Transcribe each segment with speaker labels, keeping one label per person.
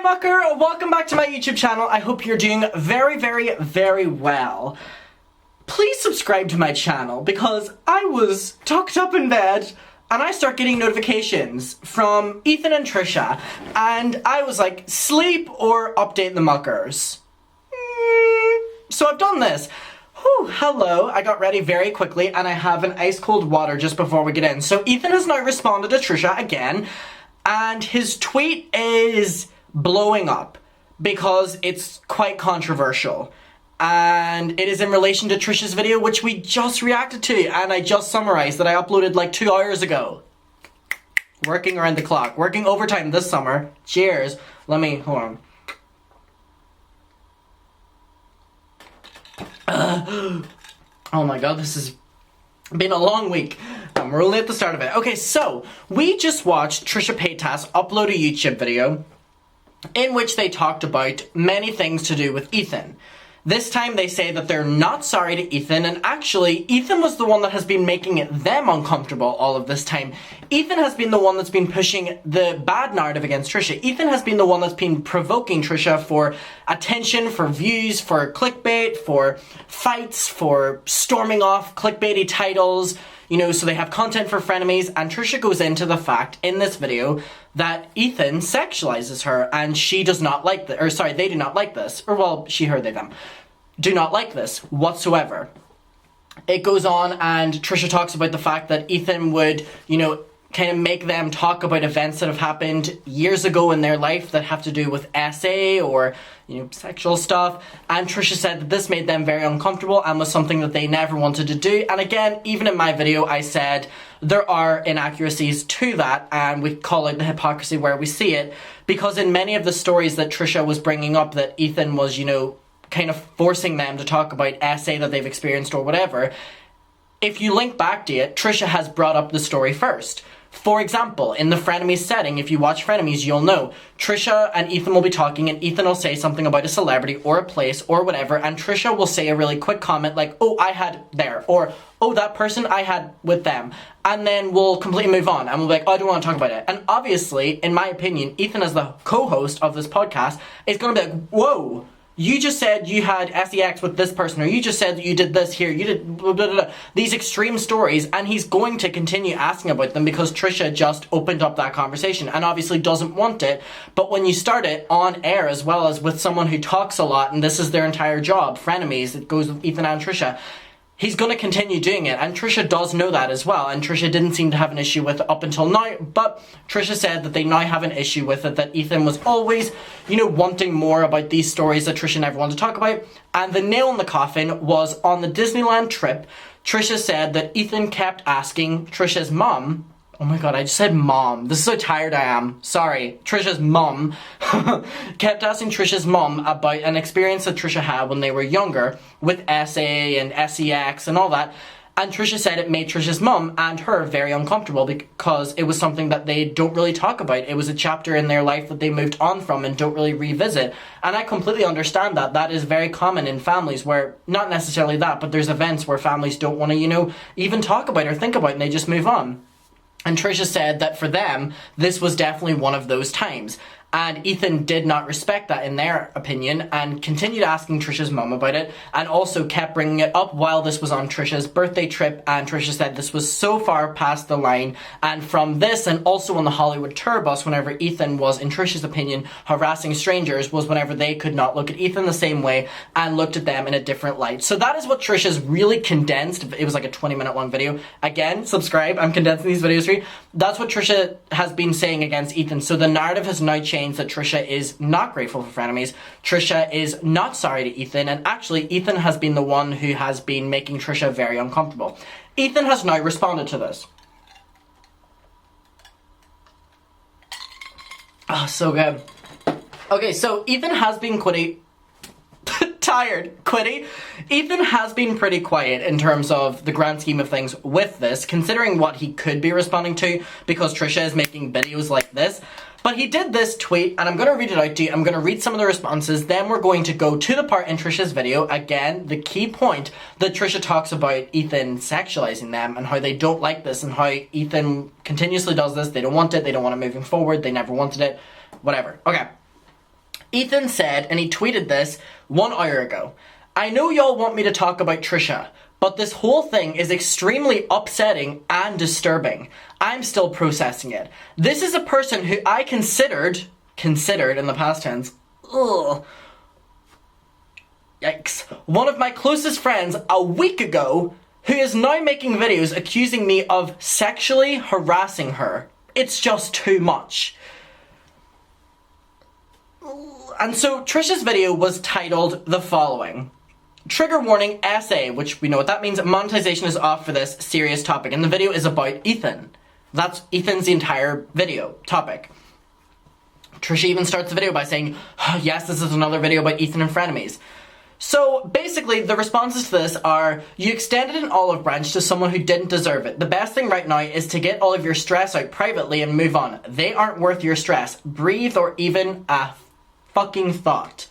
Speaker 1: Hi Mucker, welcome back to my YouTube channel. I hope you're doing very well. Please subscribe to my channel because I was tucked up in bed and I start getting notifications from Ethan and Trisha and I was like, sleep or update the Muckers. So I've done this. Whew, hello, I got ready very quickly and I have an ice cold water just before we get in. So Ethan has now responded to Trisha again and his tweet is blowing up because it's quite controversial. And it is in relation to Trisha's video, which we just reacted to, and I just summarized that I uploaded like 2 hours ago. Working around the clock, working overtime this summer. Cheers. Hold on. Oh my god, this has been a long week. We're only at the start of it. Okay, so we just watched Trisha Paytas upload a YouTube video in which they talked about many things to do with Ethan. This time they say that they're not sorry to Ethan, and actually Ethan was the one that has been making them uncomfortable all of this time. Ethan has been the one that's been pushing the bad narrative against Trisha. Ethan has been the one that's been provoking Trisha for attention, for views, for clickbait, for fights, for storming off clickbaity titles, you know, so they have content for Frenemies, and Trisha goes into the fact in this video that Ethan sexualizes her and she does not like this, or sorry, they do not like this, or well, she, her, they, them, do not like this whatsoever. It goes on and Trisha talks about the fact that Ethan would, you know, kind of make them talk about events that have happened years ago in their life that have to do with SA or, you know, sexual stuff. And Trisha said that this made them very uncomfortable and was something that they never wanted to do. And again, even in my video, I said there are inaccuracies to that and we call out the hypocrisy where we see it, because in many of the stories that Trisha was bringing up that Ethan was, you know, kind of forcing them to talk about SA that they've experienced or whatever, if you link back to it, Trisha has brought up the story first. For example, in the Frenemies setting, if you watch Frenemies, you'll know Trisha and Ethan will be talking and Ethan will say something about a celebrity or a place or whatever, and Trisha will say a really quick comment like, oh, I had there, or oh, that person I had with them, and then we'll completely move on and we'll be like, oh, I don't want to talk about it. And obviously, in my opinion, Ethan as the co-host of this podcast is going to be like, whoa, you just said you had sex with this person, or you just said that you did this here, you did blah, blah, blah, these extreme stories, and he's going to continue asking about them because Trisha just opened up that conversation and obviously doesn't want it. But when you start it on air as well as with someone who talks a lot and this is their entire job, Frenemies, it goes with Ethan and Trisha, he's going to continue doing it, and Trisha does know that as well, and Trisha didn't seem to have an issue with it up until now, but Trisha said that they now have an issue with it, that Ethan was always, you know, wanting more about these stories that Trisha never wanted to talk about, and the nail in the coffin was on the Disneyland trip. Trisha said that Ethan kept asking Trisha's mom, oh my god, I just said mom. This is how tired I am. Sorry. Trisha's mom kept asking Trisha's mom about an experience that Trisha had when they were younger with SA and SEX and all that. And Trisha said it made Trisha's mom and her very uncomfortable because it was something that they don't really talk about. It was a chapter in their life that they moved on from and don't really revisit. And I completely understand that. That is very common in families where, not necessarily that, but there's events where families don't want to, you know, even talk about or think about it and they just move on. And Trisha said that for them, this was definitely one of those times. And Ethan did not respect that in their opinion and continued asking Trisha's mom about it and also kept bringing it up while this was on Trisha's birthday trip, and Trisha said this was so far past the line. And from this and also on the Hollywood tour bus, whenever Ethan was, in Trisha's opinion, harassing strangers, was whenever they could not look at Ethan the same way and looked at them in a different light. So that is what Trisha's really condensed. It was like a 20-minute long video. Again, subscribe, I'm condensing these videos for you. That's what Trisha has been saying against Ethan. So the narrative has now changed that Trisha is not grateful for Frenemies. Trisha is not sorry to Ethan, and actually Ethan has been the one who has been making Trisha very uncomfortable. Ethan has now responded to this. Oh, so good. Okay, so Ethan has been Ethan has been pretty quiet in terms of the grand scheme of things with this, considering what he could be responding to, because Trisha is making videos like this. But he did this tweet, and I'm going to read it out to you. I'm going to read some of the responses, then we're going to go to the part in Trisha's video, again, the key point that Trisha talks about Ethan sexualizing them, and how they don't like this, and how Ethan continuously does this, they don't want it, they don't want it moving forward, they never wanted it, whatever. Okay. Ethan said, and he tweeted this 1 hour ago, "I know y'all want me to talk about Trisha, but this whole thing is extremely upsetting and disturbing. I'm still processing it. This is a person who I considered in the past tense, ugh, yikes, one of my closest friends a week ago, who is now making videos accusing me of sexually harassing her. It's just too much." And so Trisha's video was titled the following: "Trigger warning SA," which we know what that means. Monetization is off for this serious topic. And the video is about Ethan. That's Ethan's entire video topic. Trisha even starts the video by saying, oh, yes, this is another video about Ethan and Frenemies. So basically, the responses to this are, you extended an olive branch to someone who didn't deserve it. The best thing right now is to get all of your stress out privately and move on. They aren't worth your stress. Breathe or even a fucking thought.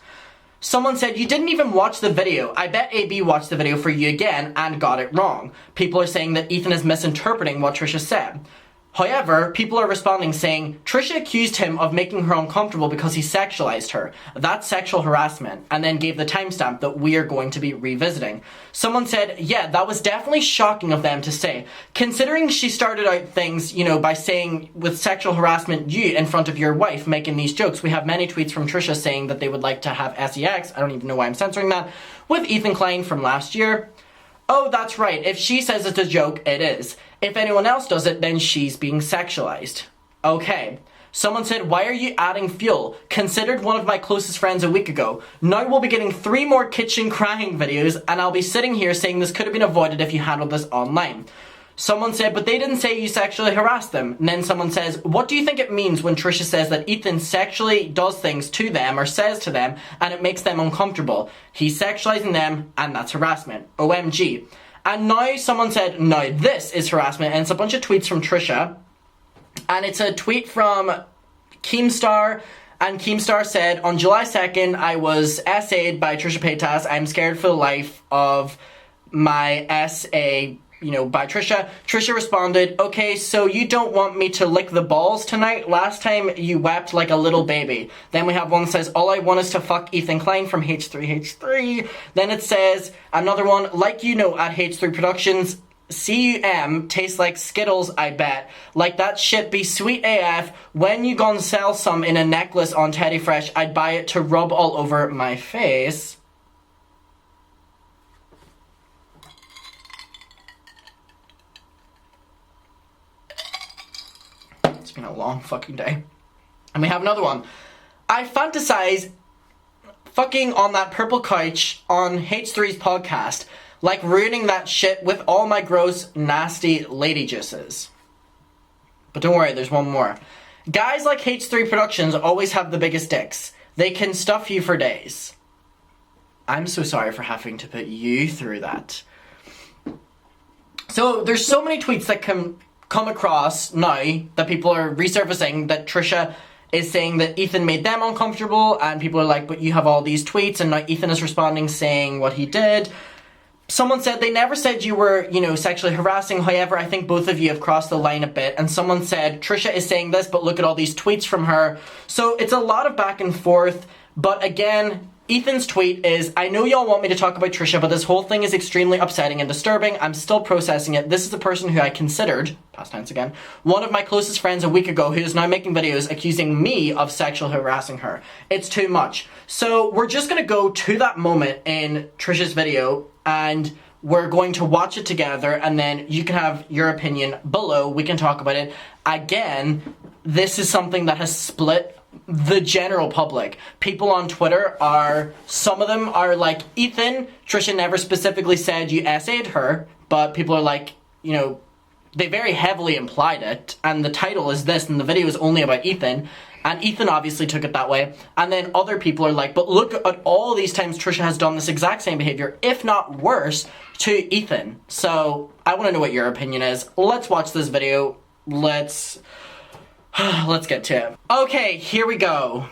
Speaker 1: Someone said, you didn't even watch the video. I bet AB watched the video for you again and got it wrong. People are saying that Ethan is misinterpreting what Trisha said. However, people are responding saying, Trisha accused him of making her uncomfortable because he sexualized her. That's sexual harassment, and then gave the timestamp that we are going to be revisiting. Someone said, yeah, that was definitely shocking of them to say. Considering she started out things, by saying with sexual harassment you in front of your wife making these jokes. We have many tweets from Trisha saying that they would like to have sex, I don't even know why I'm censoring that, with Ethan Klein from last year. Oh, that's right. If she says it's a joke, it is. If anyone else does it, then she's being sexualized. Okay. Someone said, why are you adding fuel? Considered one of my closest friends a week ago. Now we'll be getting 3 more kitchen crying videos, and I'll be sitting here saying this could have been avoided if you handled this online. Someone said, but they didn't say you sexually harassed them. And then someone says, what do you think it means when Trisha says that Ethan sexually does things to them or says to them and it makes them uncomfortable? He's sexualizing them and that's harassment. OMG. And now someone said, no, this is harassment. And it's a bunch of tweets from Trisha. And it's a tweet from Keemstar. And Keemstar said, on July 2nd, I was SA'd by Trisha Paytas. I'm scared for the life of my SA, by Trisha. Trisha responded, okay, so you don't want me to lick the balls tonight? Last time you wept like a little baby. Then we have one that says, all I want is to fuck Ethan Klein from H3H3. Then it says, another one, like at H3 Productions, CUM tastes like Skittles, I bet. Like that shit be sweet AF. When you gon' sell some in a necklace on Teddy Fresh, I'd buy it to rub all over my face. It's been a long fucking day. And we have another one. I fantasize fucking on that purple couch on H3's podcast, like ruining that shit with all my gross, nasty lady juices. But don't worry, there's one more. Guys like H3 Productions always have the biggest dicks. They can stuff you for days. I'm so sorry for having to put you through that. So there's so many tweets that can come across now that people are resurfacing that Trisha is saying that Ethan made them uncomfortable, and people are like, but you have all these tweets, and now Ethan is responding saying what he did. Someone said they never said you were, sexually harassing. However, I think both of you have crossed the line a bit. And someone said, Trisha is saying this, but look at all these tweets from her. So it's a lot of back and forth. But again, Ethan's tweet is, I know y'all want me to talk about Trisha, but this whole thing is extremely upsetting and disturbing. I'm still processing it. This is the person who I considered, past tense again, one of my closest friends a week ago who is now making videos accusing me of sexually harassing her. It's too much. So we're just going to go to that moment in Trisha's video, and we're going to watch it together, and then you can have your opinion below. We can talk about it. Again, this is something that has split the general public. People on Twitter some of them are like, Ethan, Trisha never specifically said you essayed her, but people are like, they very heavily implied it, and the title is this, and the video is only about Ethan, and Ethan obviously took it that way. And then other people are like, but look at all these times Trisha has done this exact same behavior, if not worse, to Ethan. So I want to know what your opinion is. Let's watch this video. Let's get to it. Okay, here we go.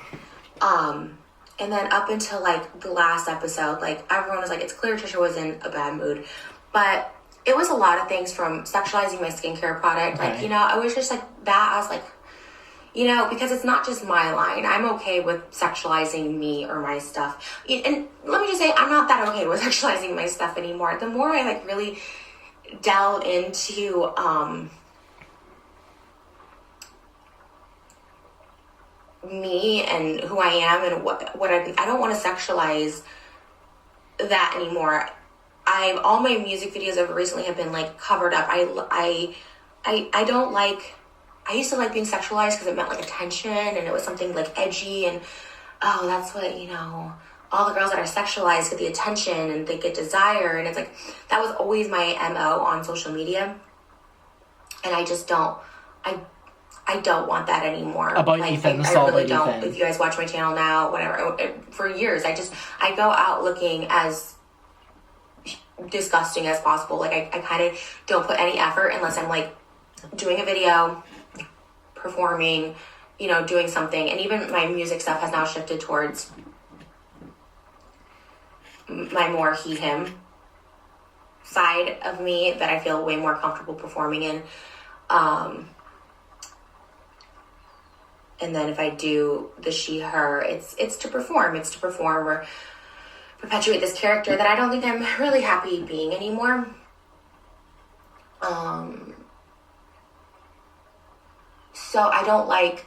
Speaker 2: And then up until the last episode, everyone was like, it's clear Trisha was in a bad mood, but it was a lot of things from sexualizing my skincare product.
Speaker 1: Okay.
Speaker 2: I was just that as You know, because it's not just my line. I'm okay with sexualizing me or my stuff. And let me just say, I'm not that okay with sexualizing my stuff anymore. The more I like really delve into me and who I am and what I don't want to sexualize that anymore. All my music videos over recently have been like covered up. I don't like. I used to like being sexualized because it meant like attention and it was something like edgy and oh, that's what, you know, all the girls that are sexualized get the attention and they get desire, and it's like that was always my MO on social media, and I just don't. I don't want that anymore.
Speaker 1: About
Speaker 2: like,
Speaker 1: Ethan,
Speaker 2: I really don't. Ethan. If you guys watch my channel now, whatever, for years, I go out looking as disgusting as possible. Like I kind of don't put any effort unless I'm like doing a video, performing, you know, doing something. And even my music stuff has now shifted towards my more he, him side of me that I feel way more comfortable performing in. And then if I do the she, her, it's to perform. It's to perform or perpetuate this character that I don't think I'm really happy being anymore. So I don't like,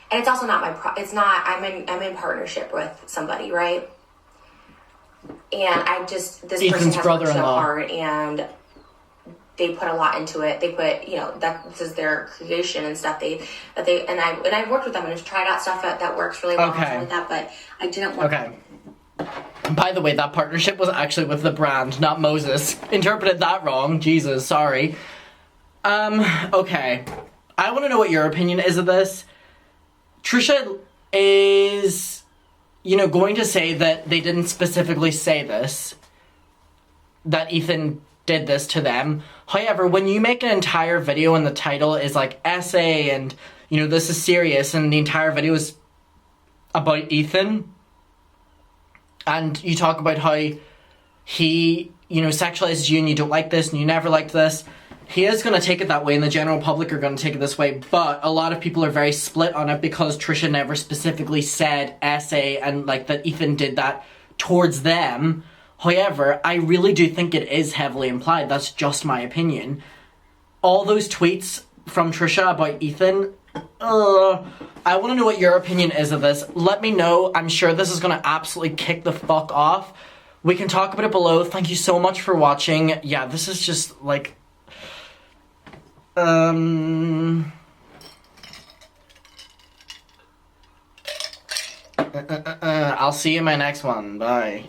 Speaker 2: and it's also not it's not, I'm in partnership with somebody, right? And this
Speaker 1: Ethan's
Speaker 2: person has worked so
Speaker 1: brother-in-law.
Speaker 2: hard and they put a lot into it. They put, you know, this is their creation and stuff. And I've worked with them and tried out stuff that works really well and stuff like that, but I didn't want.
Speaker 1: Okay. By the way, that partnership was actually with the brand, not Moses. Interpreted that wrong. Jesus, sorry. Okay. I want to know what your opinion is of this. Trisha is, you know, going to say that they didn't specifically say this, that Ethan did this to them. However, when you make an entire video and the title is like essay and, you know, this is serious and the entire video is about Ethan, and you talk about how he, you know, sexualizes you and you don't like this and you never liked this, he is going to take it that way and the general public are going to take it this way, but a lot of people are very split on it because Trisha never specifically said essay and like that Ethan did that towards them. However, I really do think it is heavily implied. That's just my opinion. All those tweets from Trisha about Ethan, I want to know what your opinion is of this. Let me know. I'm sure this is going to absolutely kick the fuck off. We can talk about it below. Thank you so much for watching. Yeah, this is just like... I'll see you in my next one. Bye.